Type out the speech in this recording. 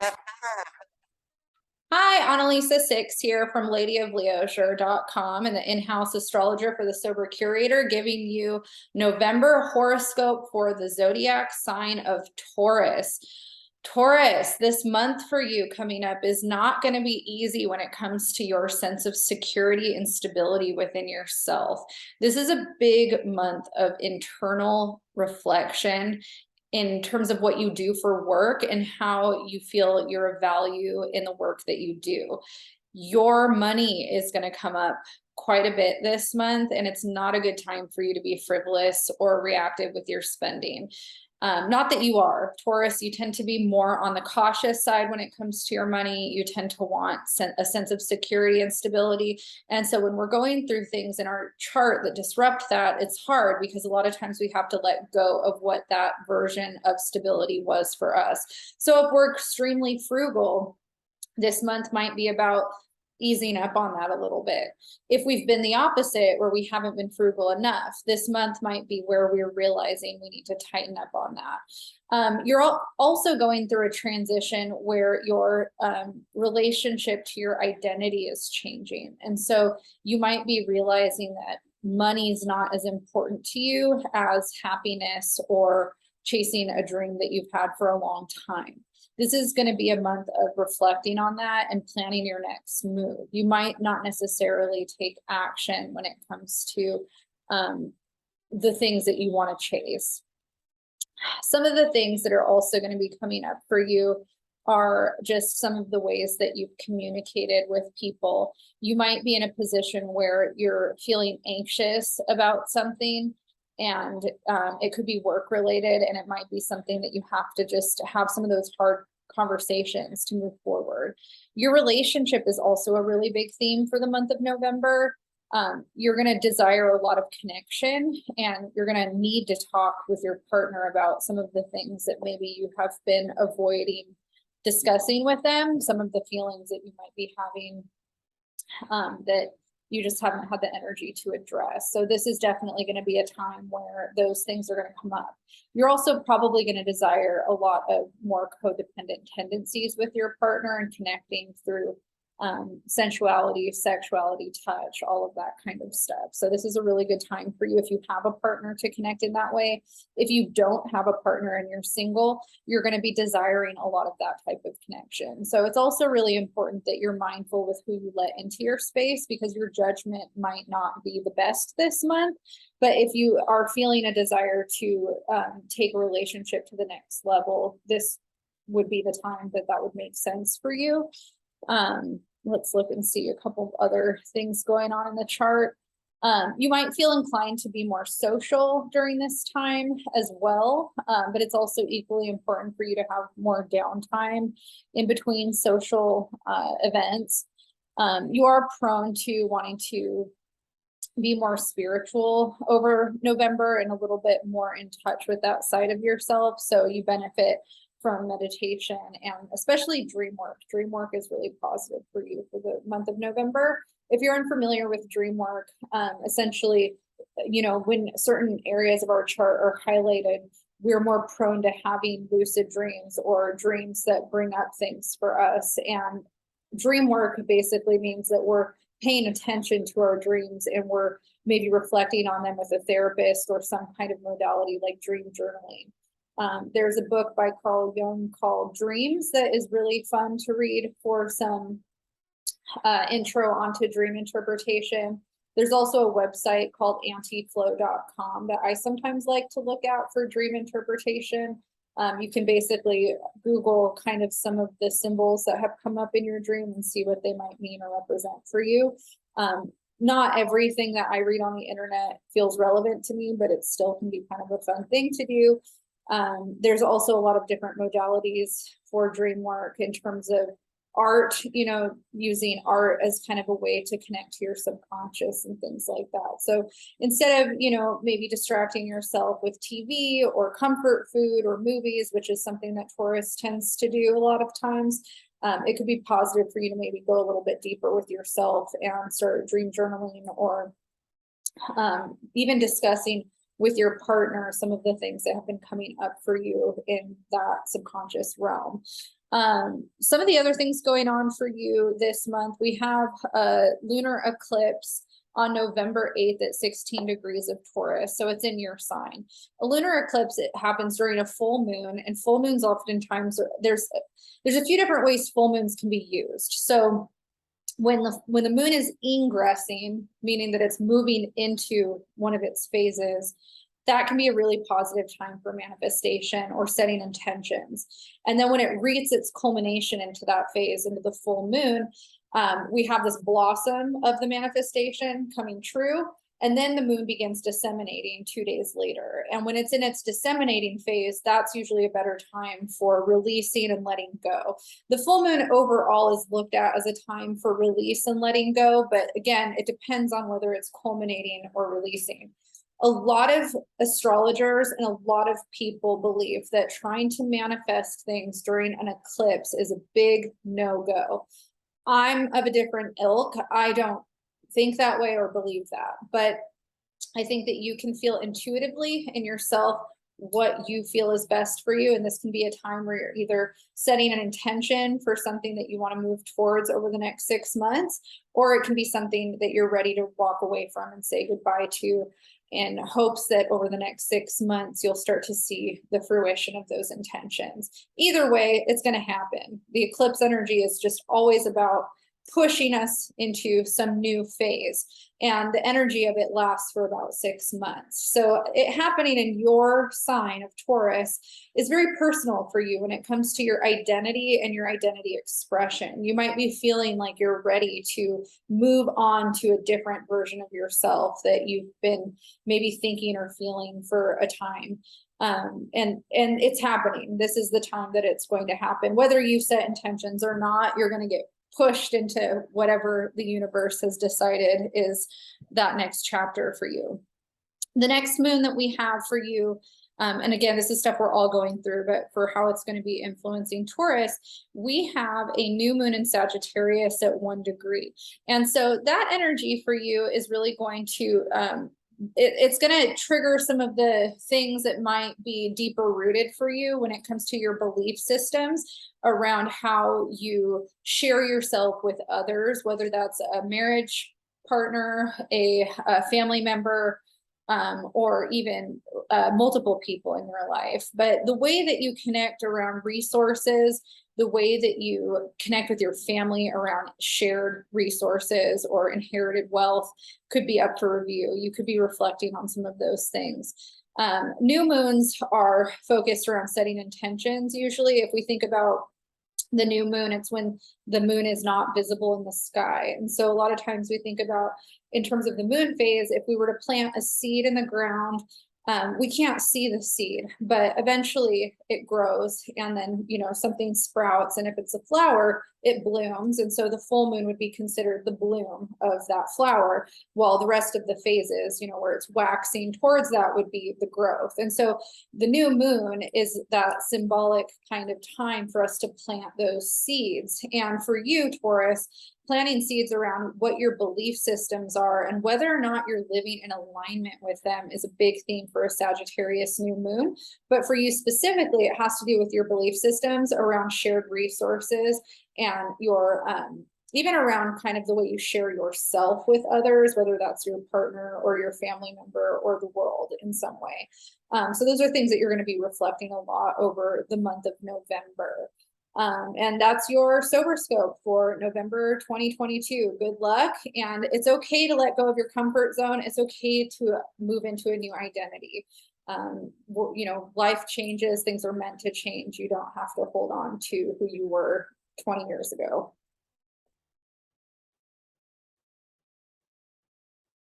Hi, Annalisa Six here from ladyofleosure.com and the in-house astrologer for the Sober Curator, giving you November horoscope for the zodiac sign of Taurus. Taurus, this month for you coming up is not going to be easy when it comes to your sense of security and stability within yourself. This is a big month of internal reflection in terms of what you do for work and how you feel you're of value in the work that you do. Your money is going to come up quite a bit this month, and it's not a good time for you to be frivolous or reactive with your spending. Not that you are. Taurus, you tend to be more on the cautious side when it comes to your money. You tend to want a sense of security and stability. And so when we're going through things in our chart that disrupt that, it's hard because a lot of times we have to let go of what that version of stability was for us. So if we're extremely frugal, this month might be about easing up on that a little bit. If we've been the opposite, where we haven't been frugal enough, this month might be where we're realizing we need to tighten up on that. You're also going through a transition where your relationship to your identity is changing. And so you might be realizing that money is not as important to you as happiness or chasing a dream that you've had for a long time. This is going to be a month of reflecting on that and planning your next move. You might not necessarily take action when it comes to the things that you want to chase. Some of the things that are also going to be coming up for you are just some of the ways that you've communicated with people. You might be in a position where you're feeling anxious about something, and it could be work related, and it might be something that you have to just have some of those hard conversations to move forward. Your relationship is also a really big theme for the month of November. You're going to desire a lot of connection, and you're going to need to talk with your partner about some of the things that maybe you have been avoiding discussing with them, some of the feelings that you might be having that you just haven't had the energy to address. So this is definitely going to be a time where those things are going to come up. You're also probably going to desire a lot of more codependent tendencies with your partner and connecting through sensuality, sexuality, touch, all of that kind of stuff. So this is a really good time for you if you have a partner to connect in that way. If you don't have a partner and you're single, you're going to be desiring a lot of that type of connection. So it's also really important that you're mindful with who you let into your space, because your judgment might not be the best this month. But if you are feeling a desire to take a relationship to the next level, this would be the time that would make sense for you. Let's look and see a couple of other things going on in the chart. You might feel inclined to be more social during this time as well, but it's also equally important for you to have more downtime in between social events. You are prone to wanting to be more spiritual over November and a little bit more in touch with that side of yourself. So you benefit from meditation and especially dream work. Dream work is really positive for you for the month of November. If you're unfamiliar with dream work, essentially, you know, when certain areas of our chart are highlighted, we're more prone to having lucid dreams or dreams that bring up things for us. And dream work basically means that we're paying attention to our dreams and we're maybe reflecting on them with a therapist or some kind of modality like dream journaling. There's a book by Carl Jung called Dreams that is really fun to read for some intro onto dream interpretation. There's also a website called antiflow.com that I sometimes like to look at for dream interpretation. You can basically Google kind of some of the symbols that have come up in your dream and see what they might mean or represent for you. Not everything that I read on the internet feels relevant to me, but it still can be kind of a fun thing to do. There's also a lot of different modalities for dream work in terms of art, you know, using art as kind of a way to connect to your subconscious and things like that. So instead of, you know, maybe distracting yourself with TV or comfort food or movies, which is something that Taurus tends to do a lot of times, it could be positive for you to maybe go a little bit deeper with yourself and start dream journaling or even discussing with your partner some of the things that have been coming up for you in that subconscious realm. Some of the other things going on for you this month, we have a lunar eclipse on November 8th at 16 degrees of Taurus. So it's in your sign. A lunar eclipse, it happens during a full moon, and full moons oftentimes there's a few different ways full moons can be used. So when the moon is ingressing, meaning that it's moving into one of its phases, that can be a really positive time for manifestation or setting intentions. And then when it reaches its culmination into that phase, into the full moon, we have this blossom of the manifestation coming true. And then the moon begins disseminating 2 days later. And when it's in its disseminating phase, that's usually a better time for releasing and letting go. The full moon overall is looked at as a time for release and letting go. But again, it depends on whether it's culminating or releasing. A lot of astrologers and a lot of people believe that trying to manifest things during an eclipse is a big no-go. I'm of a different ilk. I don't think that way or believe that, but I think that you can feel intuitively in yourself what you feel is best for you. And this can be a time where you're either setting an intention for something that you want to move towards over the next 6 months, or it can be something that you're ready to walk away from and say goodbye to, in hopes that over the next 6 months, you'll start to see the fruition of those intentions. Either way, it's going to happen. The eclipse energy is just always about pushing us into some new phase, and the energy of it lasts for about 6 months. So it happening in your sign of Taurus is very personal for you when it comes to your identity and your identity expression. You might be feeling like you're ready to move on to a different version of yourself that you've been maybe thinking or feeling for a time. And it's happening. This is the time that it's going to happen. Whether you set intentions or not, you're going to get pushed into whatever the universe has decided is that next chapter for you. The next moon that we have for you, and again, this is stuff we're all going through, but for how it's going to be influencing Taurus, we have a new moon in Sagittarius at 1 degree. And so that energy for you is really going to, it's going to trigger some of the things that might be deeper rooted for you when it comes to your belief systems around how you share yourself with others, whether that's a marriage partner, a family member, or even multiple people in your life. But the way that you connect around resources, the way that you connect with your family around shared resources or inherited wealth could be up for review. You could be reflecting on some of those things. New moons are focused around setting intentions. Usually, if we think about the new moon, it's when the moon is not visible in the sky. And so a lot of times we think about, in terms of the moon phase, if we were to plant a seed in the ground, we can't see the seed, but eventually it grows, and then, you know, something sprouts, and if it's a flower, it blooms. And so the full moon would be considered the bloom of that flower, while the rest of the phases, you know, where it's waxing towards that, would be the growth. And so the new moon is that symbolic kind of time for us to plant those seeds. And for you, Taurus, planting seeds around what your belief systems are and whether or not you're living in alignment with them is a big theme for a Sagittarius new moon. But for you specifically, it has to do with your belief systems around shared resources and your even around kind of the way you share yourself with others, whether that's your partner or your family member or the world in some way. So those are things that you're going to be reflecting a lot over the month of November. And that's your sober scope for November 2022. Good luck. And it's okay to let go of your comfort zone. It's okay to move into a new identity. You know, life changes, things are meant to change. You don't have to hold on to who you were 20 years ago.